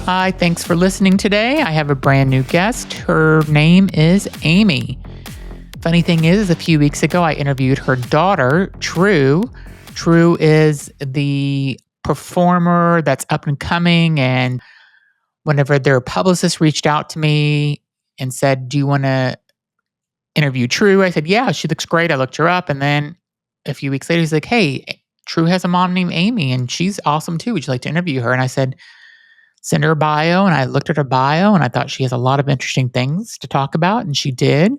Hi, thanks for listening today. I have a brand new guest. Her name is Amie. Funny thing is, a few weeks ago, I interviewed her daughter, True. True is the performer that's up and coming. And whenever their publicist reached out to me and said, "Do you want to interview True?" I said, "Yeah, she looks great." I looked her up. And then a few weeks later, he's like, "Hey, True has a mom named Amie, and she's awesome too. Would you like to interview her?" And I said, "Send her a bio." And I looked at her bio and I thought she has a lot of interesting things to talk about. And she did.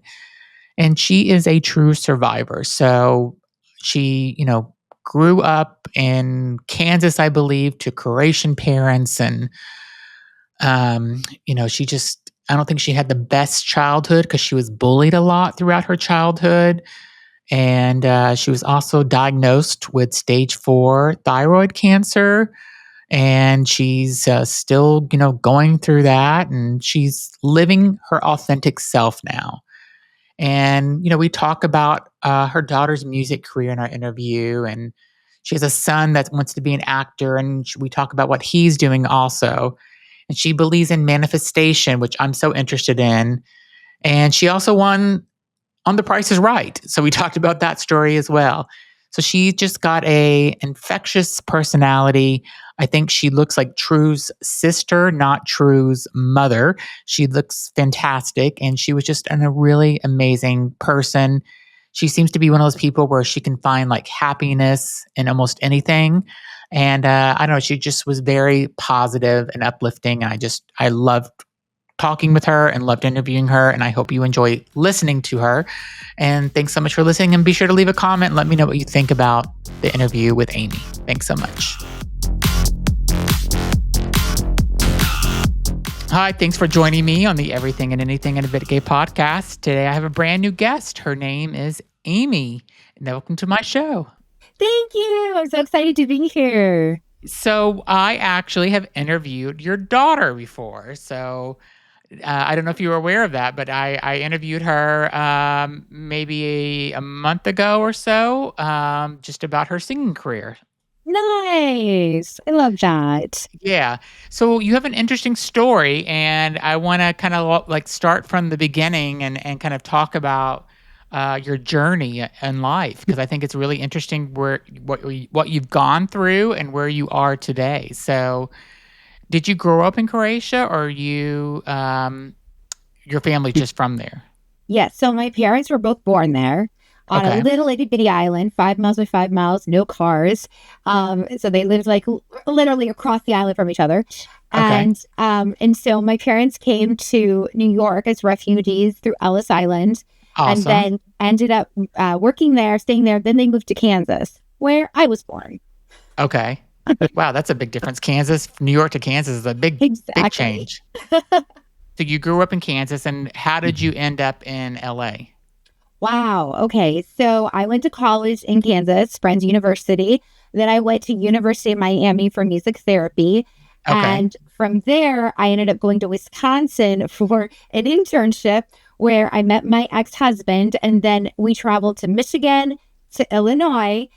And she is a true survivor. So she, grew up in Kansas, I believe, to Croatian parents. And, I don't think she had the best childhood because she was bullied a lot throughout her childhood. And she was also diagnosed with stage 4 thyroid cancer. And she's still, going through that. And she's living her authentic self now. And, we talk about her daughter's music career in our interview. And she has a son that wants to be an actor. And we talk about what he's doing also. And she believes in manifestation, which I'm so interested in. And she also won on The Price is Right. So we talked about that story as well. So she just got a infectious personality. I think she looks like True's sister, not True's mother. She looks fantastic, and she was just a really amazing person. She seems to be one of those people where she can find like happiness in almost anything. And I don't know, she just was very positive and uplifting. And I loved talking with her and loved interviewing her. And I hope you enjoy listening to her. And thanks so much for listening. And be sure to leave a comment and let me know what you think about the interview with Amie. Thanks so much. Hi, thanks for joining me on the Everything and Anything in a Bit Gay podcast. Today I have a brand new guest. Her name is Amie. And welcome to my show. Thank you. I'm so excited to be here. So I actually have interviewed your daughter before. So I don't know if you were aware of that, but I interviewed her maybe a month ago or so, just about her singing career. Nice. I love that. Yeah. So you have an interesting story, and I want to kind of like start from the beginning and kind of talk about your journey in life, because I think it's really interesting what you've gone through and where you are today. So, did you grow up in Croatia, or your family just from there? Yes. So my parents were both born there on a Okay. little itty bitty island, 5 miles by 5 miles, no cars. So they lived like literally across the island from each other. Okay. And so my parents came to New York as refugees through Ellis Island, and Awesome. then ended up working there, staying there. Then they moved to Kansas, where I was born. Okay. Wow, that's a big difference. New York to Kansas is a big Exactly. change. So you grew up in Kansas, and how did you end up in LA? Wow. Okay. So I went to college in Kansas, Friends University. Then I went to University of Miami for music therapy. Okay. And from there, I ended up going to Wisconsin for an internship where I met my ex-husband. And then we traveled to Michigan, to Illinois.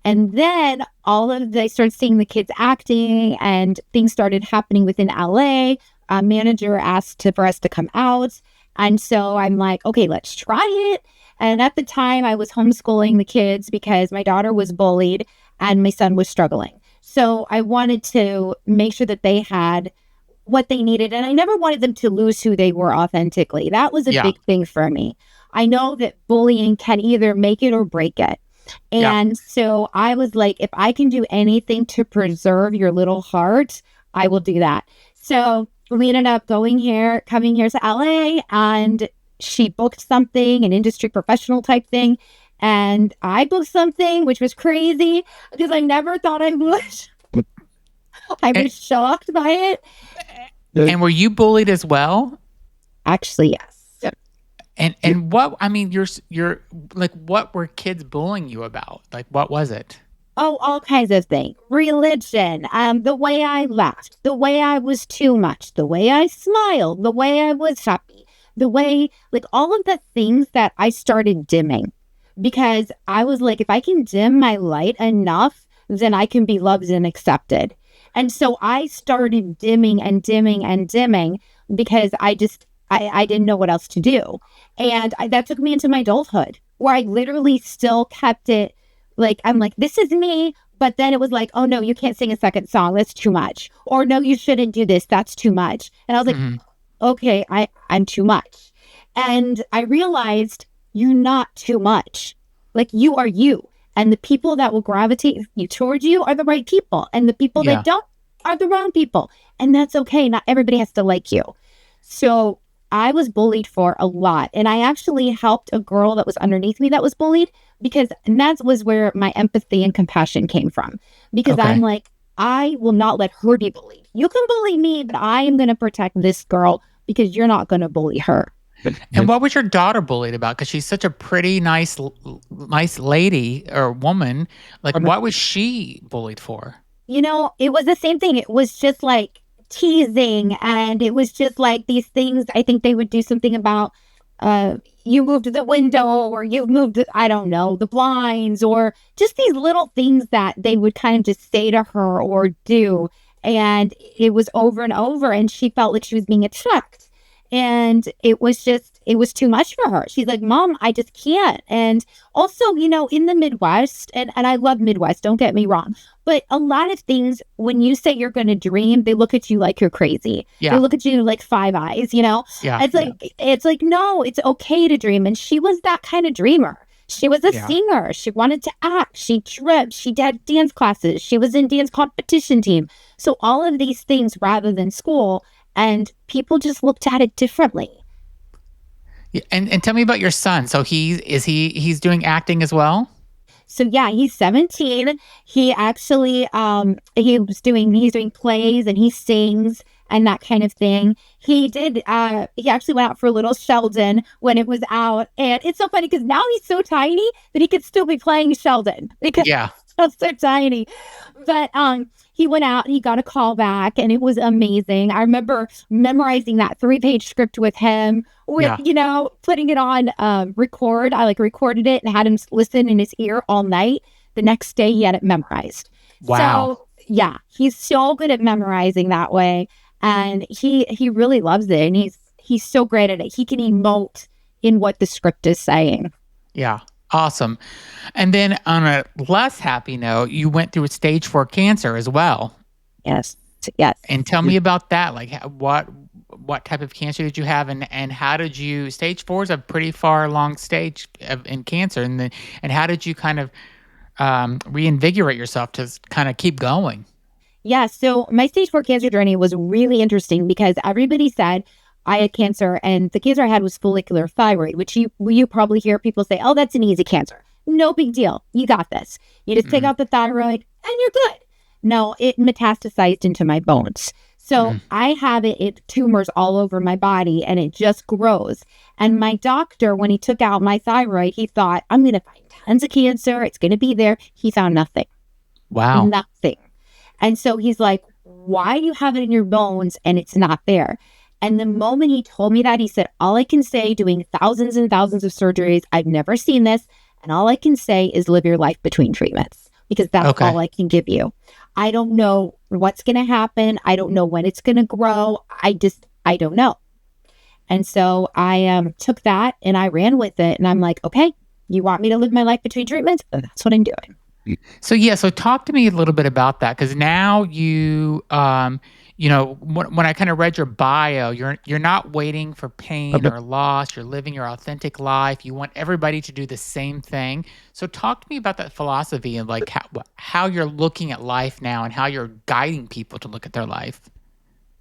And then I started seeing the kids acting, and things started happening within LA. A manager asked for us to come out. And so I'm like, okay, let's try it. And at the time, I was homeschooling the kids because my daughter was bullied and my son was struggling. So I wanted to make sure that they had what they needed. And I never wanted them to lose who they were authentically. That was a Yeah. big thing for me. I know that bullying can either make it or break it. Yeah. And so I was like, if I can do anything to preserve your little heart, I will do that. So we ended up coming here to LA, and she booked something, an industry professional type thing. And I booked something, which was crazy because I never thought I would. I was shocked by it. And were you bullied as well? Actually, yes. And what, I mean, you're like, what were kids bullying you about? Like, what was it? Oh, all kinds of things. Religion, the way I laughed, the way I was too much, the way I smiled, the way I was happy, the way, like all of the things that I started dimming because I was like, if I can dim my light enough, then I can be loved and accepted. And so I started dimming and dimming and dimming because I didn't know what else to do. And that took me into my adulthood where I literally still kept it like, I'm like, this is me. But then it was like, oh no, you can't sing a second song. That's too much. Or no, you shouldn't do this. That's too much. And I was like, Hmm. okay, I'm too much. And I realized you're not too much. Like you are you. And the people that will gravitate you towards you are the right people. And the people that Yeah. don't are the wrong people. And that's okay. Not everybody has to like you. So I was bullied for a lot. And I actually helped a girl that was underneath me that was bullied because and that was where my empathy and compassion came from. Because I'm Okay. like, I will not let her be bullied. You can bully me, but I am going to protect this girl because you're not going to bully her. And what was your daughter bullied about? Because she's such a pretty, nice lady or woman. Like, what was she bullied for? It was the same thing. It was just like teasing, and it was just like these things. I think they would do something about you moved the window, or you moved, I don't know, the blinds, or just these little things that they would kind of just say to her or do. And it was over and over, and she felt like she was being attacked. And it was too much for her. She's like, Mom, I just can't. And also, in the Midwest, and I love Midwest, don't get me wrong, but a lot of things, when you say you're going to dream, they look at you like you're crazy. They Yeah. look at you like five eyes. Yeah. It's like, no, it's okay to dream. And she was that kind of dreamer. She was a Yeah. singer. She wanted to act. She tripped. She did dance classes. She was in dance competition team. So all of these things rather than school, and people just looked at it differently. Yeah. And tell me about your son. So he's doing acting as well? So yeah, he's 17. He actually he's doing plays and he sings and that kind of thing. He actually went out for Little Sheldon when it was out. And it's so funny because now he's so tiny that he could still be playing Sheldon because Yeah. he's so tiny. But he went out, he got a call back, and it was amazing. I remember memorizing that 3-page script with him, with, Yeah. putting it on record. I like recorded it and had him listen in his ear all night. The next day he had it memorized. Wow. So yeah, he's so good at memorizing that way. And he really loves it. And he's so great at it. He can emote in what the script is saying. Yeah. Awesome. And then on a less happy note, you went through a stage 4 cancer as well. Yes. Yes. And tell me about that. Like what type of cancer did you have, and how did you stage 4 is a pretty far along stage in cancer, and how did you kind of reinvigorate yourself to kind of keep going? Yeah, so my stage 4 cancer journey was really interesting because everybody said I had cancer, and the cancer I had was follicular thyroid, which you probably hear people say, oh, that's an easy cancer. No big deal. You got this. You just take Mhm. out the thyroid and you're good. No, it metastasized into my bones. So Mhm. I have it tumors all over my body, and it just grows. And my doctor, when he took out my thyroid, he thought, I'm going to find tons of cancer. It's going to be there. He found nothing. Wow. Nothing. And so he's like, why do you have it in your bones and it's not there? And the moment he told me that, he said, all I can say, doing thousands and thousands of surgeries, I've never seen this. And all I can say is live your life between treatments because that's Okay. all I can give you. I don't know what's going to happen. I don't know when it's going to grow. I don't know. And so I took that and I ran with it. And I'm like, okay, you want me to live my life between treatments? That's what I'm doing. So talk to me a little bit about that, because now when I kind of read your bio, you're not waiting for pain or loss. You're living your authentic life. You want everybody to do the same thing. So talk to me about that philosophy and like how you're looking at life now and how you're guiding people to look at their life.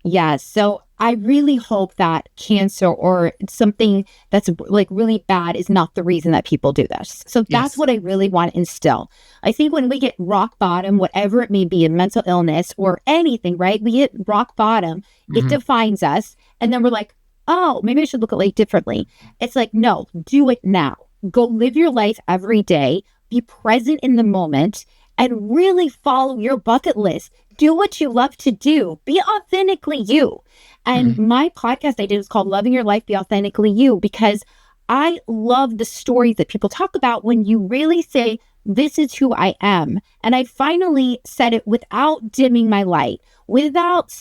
Yeah. So I really hope that cancer or something that's like really bad is not the reason that people do this. So that's Yes. what I really want to instill. I think when we get rock bottom, whatever it may be, a mental illness or anything, right? We hit rock bottom, it Hmm. defines us. And then we're like, oh, maybe I should look at life differently. It's like, no, do it now. Go live your life every day, be present in the moment, and really follow your bucket list. Do what you love to do. Be authentically you. And Hmm. my podcast I did is called Loving Your Life, Be Authentically You, because I love the stories that people talk about when you really say, this is who I am. And I finally said it without dimming my light, without,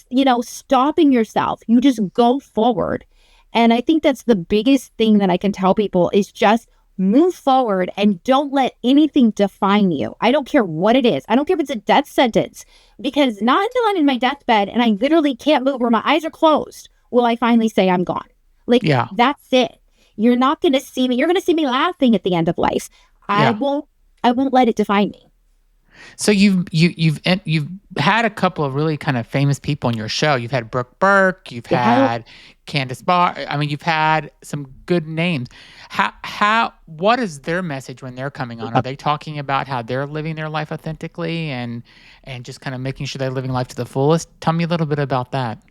stopping yourself. You just go forward. And I think that's the biggest thing that I can tell people is just move forward and don't let anything define you. I don't care what it is. I don't care if it's a death sentence, because not until I'm in my deathbed and I literally can't move or my eyes are closed will I finally say I'm gone. Like, Yeah. that's it. You're not going to see me. You're going to see me laughing at the end of life. I Yeah. won't let it define me. So you've had a couple of really kind of famous people on your show. You've had Brooke Burke, you've Yeah. had Candace Barr. I mean, you've had some good names. What is their message when they're coming on? Are they talking about how they're living their life authentically and just kind of making sure they're living life to the fullest? Tell me a little bit about that.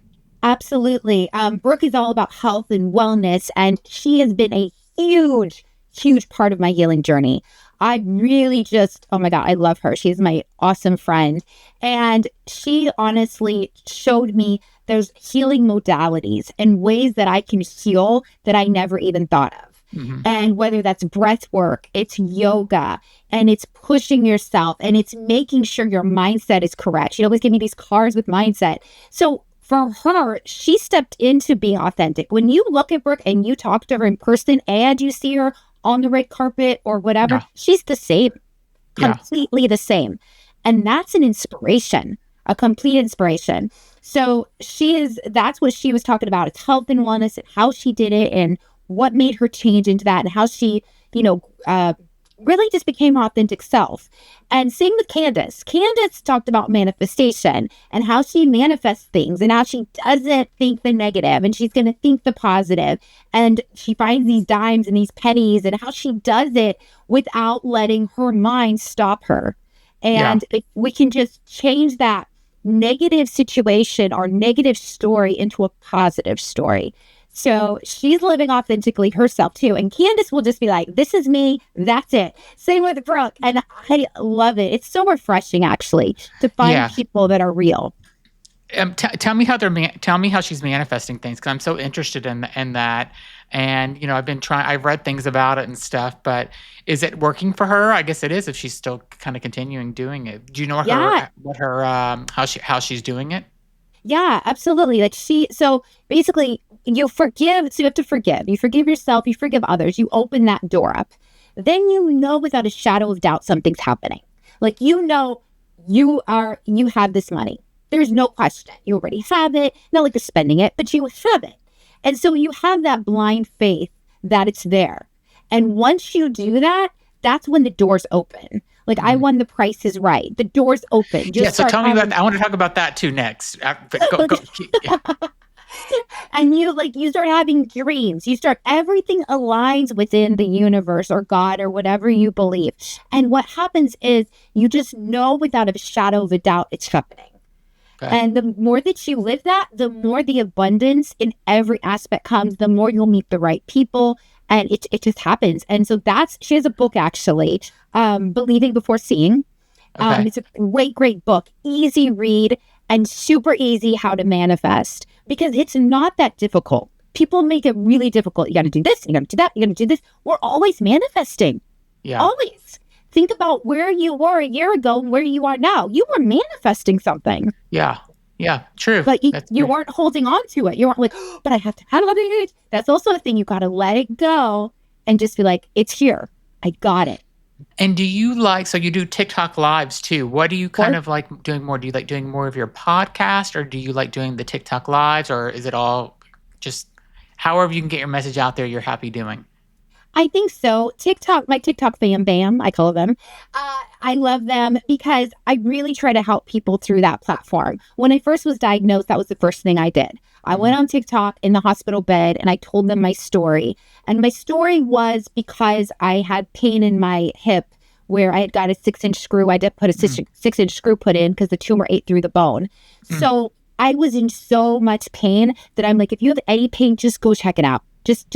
Absolutely. Brooke is all about health and wellness, and she has been a huge, huge part of my healing journey. I really just, oh my God, I love her. She's my awesome friend. And she honestly showed me there's healing modalities and ways that I can heal that I never even thought of. Hmm. And whether that's breath work, it's yoga, and it's pushing yourself, and it's making sure your mindset is correct. She always gave me these cards with mindset. So for her, she stepped into being authentic. When you look at Brooke and you talk to her in person and you see her on the red carpet or whatever, Yeah. she's the same, Yeah. completely the same. And that's an inspiration, a complete inspiration. So that's what she was talking about. It's health and wellness and how she did it and what made her change into that and how she, really just became her authentic self. And same with Candace. Candace talked about manifestation and how she manifests things and how she doesn't think the negative and she's going to think the positive. And she finds these dimes and these pennies and how she does it without letting her mind stop her. Yeah. And if we can just change that negative situation or negative story into a positive story. So she's living authentically herself too. And Candace will just be like, this is me. That's it. Same with Brooke. And I love it. It's so refreshing, actually, to find Yeah. people that are real. Tell me how tell me how she's manifesting things, because I'm so interested in that. And I've read things about it and stuff, but is it working for her? I guess it is if she's still kind of continuing doing it. Do you know Yeah. what her how she's doing it? Yeah, absolutely. So basically, you forgive. So you have to forgive. You forgive yourself. You forgive others. You open that door up. Then you know without a shadow of doubt something's happening. Like, you have this money. There's no question. You already have it. Not like you're spending it, but you have it. And so you have that blind faith that it's there. And once you do that, that's when the doors open. Like, I Mhm. won The Price is Right. The doors open. Yeah. Just So start tell me about having that. I want to talk about that too next. But go. Yeah. and you start having dreams. You start everything aligns within the universe or God or whatever you believe. And what happens is you just know without a shadow of a doubt it's happening. Okay. And the more that you live that, the more the abundance in every aspect comes, the more you'll meet the right people. And it just happens. And so she has a book actually, Believing Before Seeing. Okay. It's a great, great book, easy read and super easy how to manifest because it's not that difficult. People make it really difficult. You got to do this, you got to do that, you got to do this. We're always manifesting, Yeah. always. Think about where you were a year ago and where you are now. You were manifesting something, Yeah. Yeah. True. but That's you true. weren't holding on to it. You weren't like, oh, but I have to, how do I do it? That's also a thing. You got to let it go and just be like, it's here. I got it. And so you do TikTok lives too. What do you kind Or of like doing more? Do you like doing more of your podcast, or do you like doing the TikTok lives, or is it all just however you can get your message out there, you're happy doing? I think so. My TikTok fam bam, I call them. I love them because I really try to help people through that platform. When I first was diagnosed, that was the first thing I did. I Mhm. went on TikTok in the hospital bed and I told them my story. And my story was because I had pain in my hip where I had got a 6-inch screw. I did put a Mhm. 6-inch screw put in because the tumor ate through the bone. Mm. So I was in so much pain that I'm like, if you have any pain, just go check it out. Just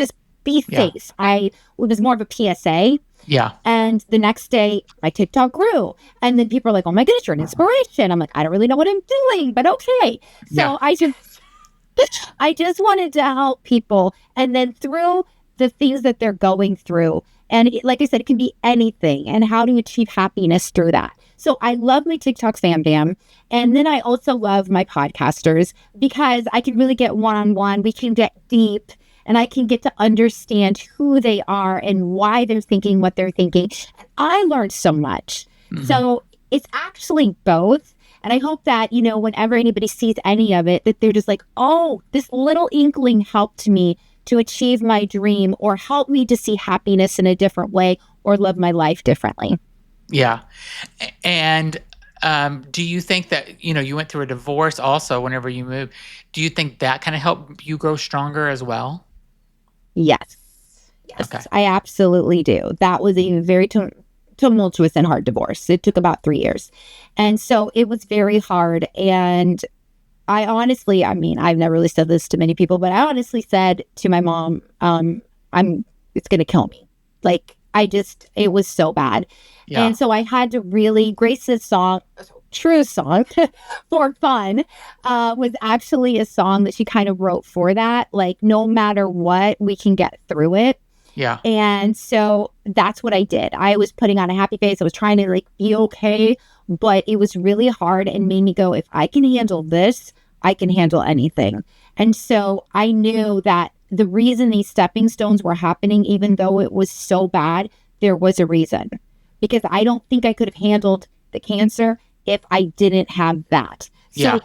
be Yeah. safe. It was more of a PSA. Yeah. And the next day, my TikTok grew. And then people are like, oh my goodness, you're an inspiration. I'm like, I don't really know what I'm doing, but okay. Yeah. So I just wanted to help people. And then through the things that they're going through. And like I said, it can be anything. And how do you achieve happiness through that? So I love my TikTok fam bam. And then I also love my podcasters because I can really get one-on-one. We can get deep and I can get to understand who they are and why they're thinking what they're thinking. I learned so much. Mm-hmm. So it's actually both. And I hope that, you know, whenever anybody sees any of it, that they're just like, oh, this little inkling helped me to achieve my dream or help me to see happiness in a different way or live my life differently. Yeah. And do you think that, you know, you went through a divorce also whenever you moved. Do you think that kind of helped you grow stronger as well? Yes. Yes, okay. I absolutely do. That was a very tumultuous and hard divorce. It took about 3 years. And so it was very hard. And I honestly, I mean, I've never really said this to many people, but I honestly said to my mom, it's going to kill me. Like, it was so bad. Yeah. And so I had to really, Grace's song, true song, For Fun, was actually a song that she kind of wrote for that. Like, no matter what, we can get through it. Yeah. And so that's what I did. I was putting on a happy face. I was trying to like be okay, but it was really hard and made me go, if I can handle this, I can handle anything. And so I knew that the reason these stepping stones were happening, even though it was so bad, there was a reason. Because I don't think I could have handled the cancer if I didn't have that. So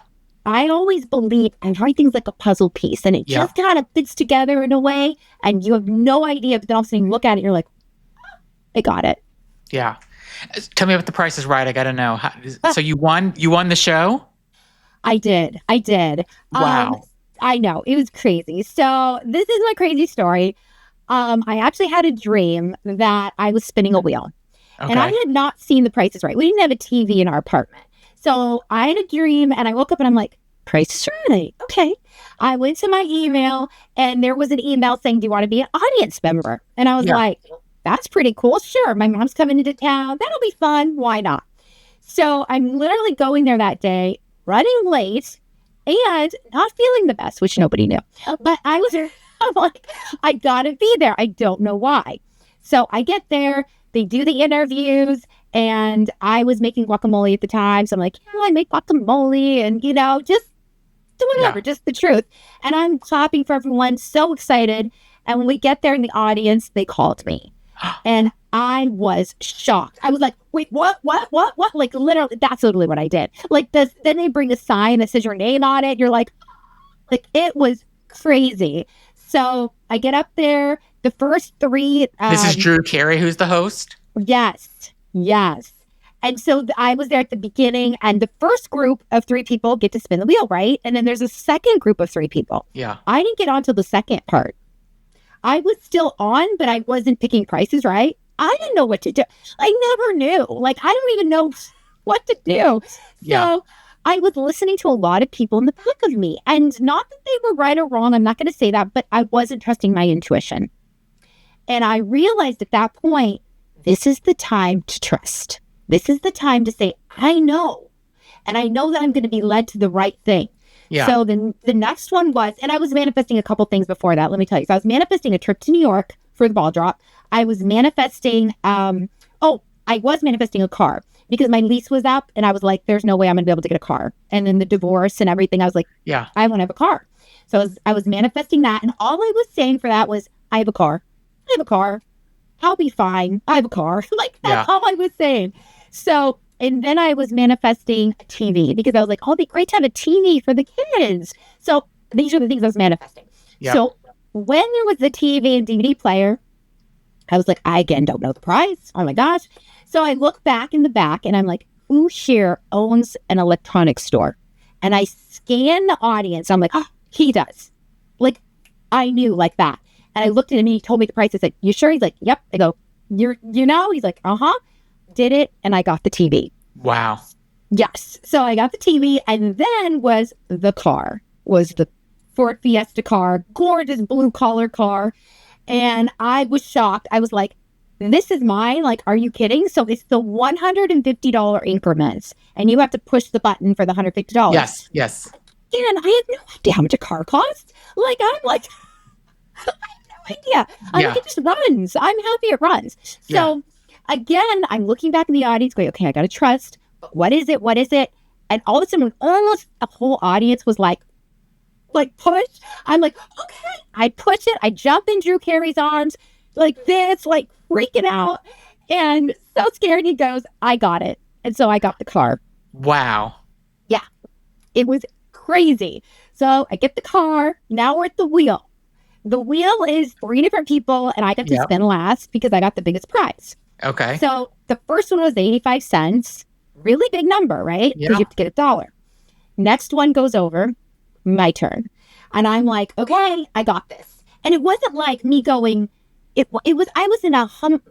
I always believe everything's like a puzzle piece and it just kind of fits together in a way and you have no idea, but then all of a sudden you look at it, you're like, I got it. Yeah. Tell me about The Price is Right. I got to know. So you won the show? I did. Wow. I know. It was crazy. So this is my crazy story. I actually had a dream that I was spinning a wheel. Okay. And I had not seen The Price is Right. We didn't have a TV in our apartment. So I had a dream and I woke up and I'm like, Price is Right. Okay. I went to my email and there was an email saying, do you want to be an audience member? And I was like, that's pretty cool. Sure. My mom's coming into town. That'll be fun. Why not? So I'm literally going there that day, running late and not feeling the best, which nobody knew. But I'm like, I gotta be there. I don't know why. So I get there, they do the interviews, and I was making guacamole at the time. So I'm like, I make guacamole and, you know, just do whatever, just the truth. And I'm clapping for everyone, so excited. And when we get there in the audience, they called me. And I was shocked. I was like, wait, what? Like, literally, that's literally what I did. Like, then they bring a sign that says your name on it. You're like, it was crazy. So I get up there, the first three. This is Drew Carey, who's the host? Yes. And so I was there at the beginning, and the first group of 3 people get to spin the wheel, right? And then there's a second group of 3 people. Yeah. I didn't get on till the second part. I was still on, but I wasn't picking prices right. I didn't know what to do. I never knew. Like, I don't even know what to do. So I was listening to a lot of people in the back of me. And not that they were right or wrong. I'm not going to say that, but I wasn't trusting my intuition. And I realized at that point, this is the time to trust. This is the time to say, I know. And I know that I'm going to be led to the right thing. Yeah. So the next one was, and I was manifesting a couple things before that, let me tell you. So I was manifesting a trip to New York for the ball drop. I was manifesting, I was manifesting a car because my lease was up and I was like, there's no way I'm going to be able to get a car. And then the divorce and everything, I was like, I want to have a car. So I was manifesting that. And all I was saying for that was, I have a car. I'll be fine. I have a car. Like, that's all I was saying. So, and then I was manifesting a TV because I was like, oh, it'd be great to have a TV for the kids. So these are the things I was manifesting. Yep. So when there was the TV and DVD player, I was like, I again don't know the price. Oh my gosh. So I look back in the back and I'm like, who here owns an electronics store? And I scan the audience. I'm like, oh, he does. Like, I knew like that. And I looked at him and he told me the price. I said, you sure? He's like, yep. I go, you know? He's like, uh-huh. Did it. And I got the TV. Wow. Yes. So I got the TV and then was the Ford Fiesta car, gorgeous blue collar car. And I was shocked. I was like, this is mine? Like, are you kidding? So it's the $150 increments and you have to push the button for the $150. Yes. And I have no idea how much a car costs. Like, I'm like, I have idea. I'm like, Yeah. it just runs. I'm happy it runs. Yeah. So again, I'm looking back in the audience going, okay, I got to trust. But what is it? What is it? And all of a sudden, almost the whole audience was like push. I'm like, okay. I push it. I jump in Drew Carey's arms like this, like freaking out and so scared. He goes, I got it. And so I got the car. Wow. Yeah, it was crazy. So I get the car. Now we're at the wheel. The wheel is 3 different people, and I got to Yep. spin last because I got the biggest prize. Okay. So the first one was 85 cents. Really big number, right? Because Yeah. you have to get $1. Next one goes over. My turn. And I'm like, okay, I got this. And it wasn't like me going, it was, I was in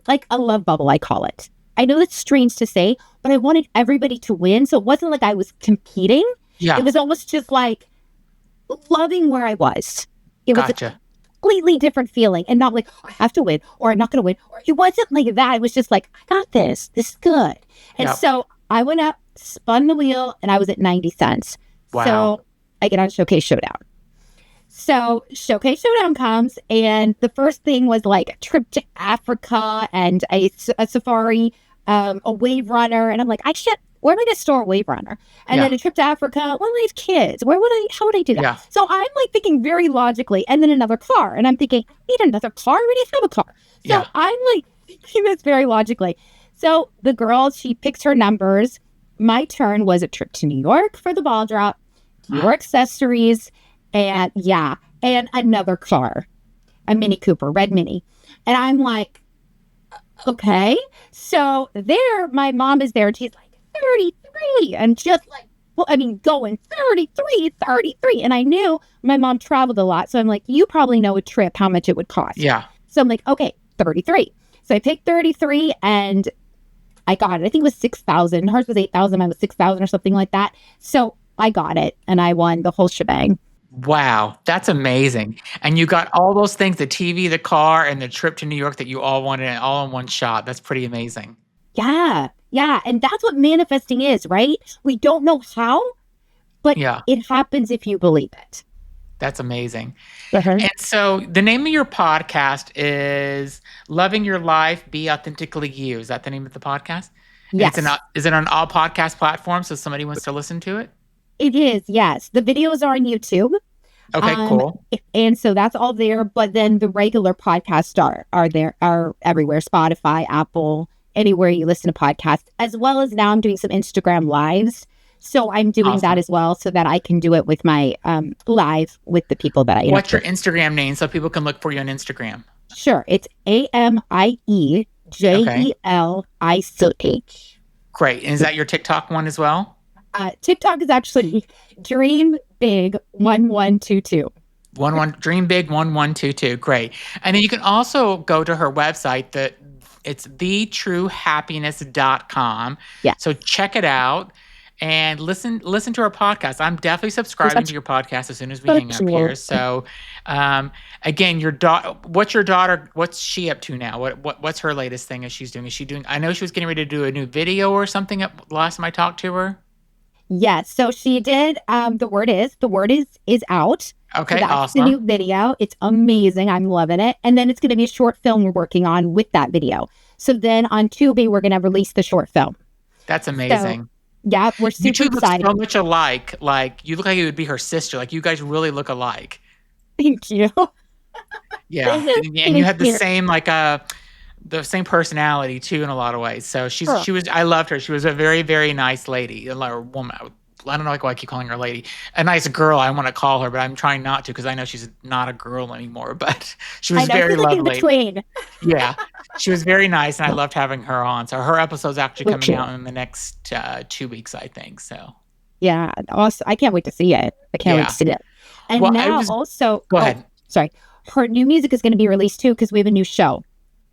like a love bubble, I call it. I know that's strange to say, but I wanted everybody to win. So it wasn't like I was competing. Yeah. It was almost just like loving where I was. It was Gotcha. completely different feeling and not like, oh, I have to win or I'm not going to win. Or it wasn't like that. It was just like, I got this. This is good. And Yep. so I went up, spun the wheel, and I was at 90 cents. Wow. So I get on Showcase Showdown. So Showcase Showdown comes, and the first thing was like a trip to Africa and a safari, a wave runner. And I'm like, where am I going to store a wave runner? And Yeah. then a trip to Africa. Well, I have kids. How would I do that? Yeah. So I'm like thinking very logically, and then another car. And I'm thinking, I need another car. I already have a car. So Yeah. I'm like thinking this very logically. So the girl, she picks her numbers. My turn was a trip to New York for the ball drop, your accessories, and another car, a Mini Cooper, red Mini. And I'm like, okay. So there, my mom is there, and she's like, 33, and just like, well, I mean, going 33. And I knew my mom traveled a lot. So I'm like, you probably know a trip, how much it would cost. Yeah. So I'm like, okay, 33. So I picked 33 and I got it. I think it was 6,000. Hers was 8,000. Mine was 6,000 or something like that. So I got it and I won the whole shebang. Wow. That's amazing. And you got all those things, the TV, the car, and the trip to New York that you all wanted all in one shot. That's pretty amazing. Yeah. Yeah. And that's what manifesting is, right? We don't know how, but Yeah. it happens if you believe it. That's amazing. Uh-huh. And so the name of your podcast is Loving Your Life, Be Authentically You. Is that the name of the podcast? And Yes. is it on all podcast platforms so somebody wants to listen to it? It is, yes. The videos are on YouTube. Okay, cool. And so that's all there. But then the regular podcasts are everywhere. Spotify, Apple, anywhere you listen to podcasts, as well as now I'm doing some Instagram lives. So I'm doing that as well so that I can do it with my live with the people that I interact What's your with. Instagram name so people can look for you on Instagram? Sure. It's AMIEJELICH. Great. And is that your TikTok one as well? TikTok is actually Dream Big 1122. Dream Big 1122. Great. And then you can also go to her website it's thetruehappiness.com. Yeah. So check it out and listen to our podcast. I'm definitely subscribing to your podcast as soon as we hang up here. So again, what's she up to now? What's her latest thing that she's doing? I know she was getting ready to do a new video or something last time I talked to her. Yes. So she did the word is out. Okay, so that's awesome. the new video. It's amazing. I'm loving it. And then it's going to be a short film we're working on with that video. So then on Tubi, we're going to release the short film. That's amazing. So, yeah, we're super you two excited. Look so much alike. Like you look like you would be her sister. Like you guys really look alike. Thank you. Yeah, and you had the same the same personality too in a lot of ways. So she was. I loved her. She was a very, very nice lady, a woman. I don't know why I keep calling her a lady. A nice girl, I want to call her, but I'm trying not to because I know she's not a girl anymore. But she was very lovely. In between. Yeah, she was very nice, and I loved having her on. So her episode's actually coming out in the next 2 weeks, I think. So yeah, awesome. I can't wait to see it. I can't wait to see it. And also, go ahead. Sorry, her new music is going to be released too because we have a new show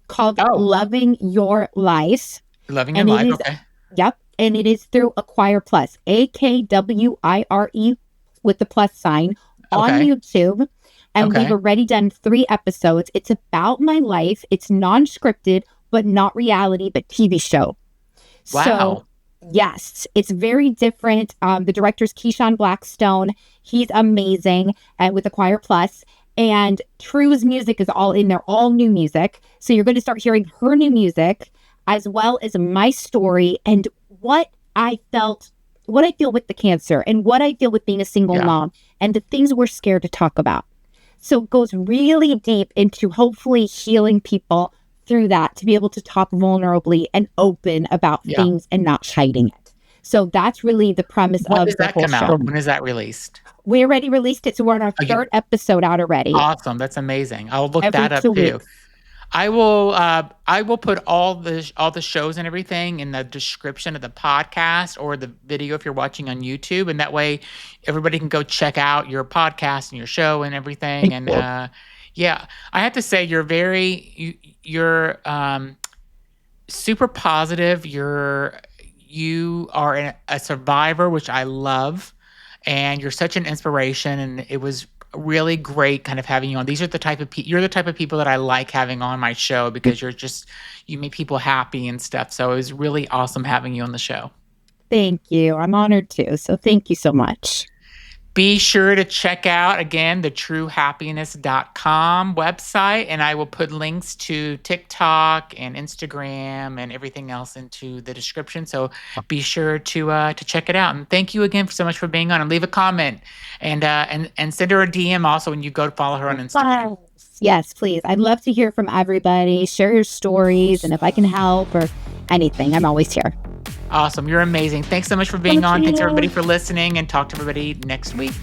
called Loving Your Life. Loving Your Life. Okay. Yep. And it is through Acquire Plus, AKWIRE with the plus sign on YouTube. And we've already done 3 episodes. It's about my life. It's non-scripted, but not reality, but TV show. Wow. So, yes, it's very different. The director's Keyshawn Blackstone. He's amazing with Acquire Plus. And True's music is all in there, all new music. So you're going to start hearing her new music as well as my story and what I feel with the cancer and what I feel with being a single mom and the things we're scared to talk about. So it goes really deep into hopefully healing people through that to be able to talk vulnerably and open about things and not hiding it. So that's really the premise When of does the that whole come show. out? When is that released? We already released it, so we're on our third episode out already. Awesome. That's amazing. I'll look Every that up 2 too. weeks. I will put all the shows and everything in the description of the podcast or the video if you're watching on YouTube, and that way everybody can go check out your podcast and your show and everything. Thank And you. yeah, I have to say you're super positive. You are a survivor, which I love, and you're such an inspiration. And it was really great, kind of having you on. These are the type of you're the type of people that I like having on my show because you make people happy and stuff. So it was really awesome having you on the show. Thank you. I'm honored too. So thank you so much. Be sure to check out, again, the truehappiness.com website, and I will put links to TikTok and Instagram and everything else into the description. So be sure to check it out. And thank you again so much for being on. And leave a comment and send her a DM also when you go to follow her on Instagram. Yes, please. I'd love to hear from everybody. Share your stories, and if I can help or anything, I'm always here. Awesome. You're amazing. Thanks so much for being on. Thanks everybody for listening, and talk to everybody next week.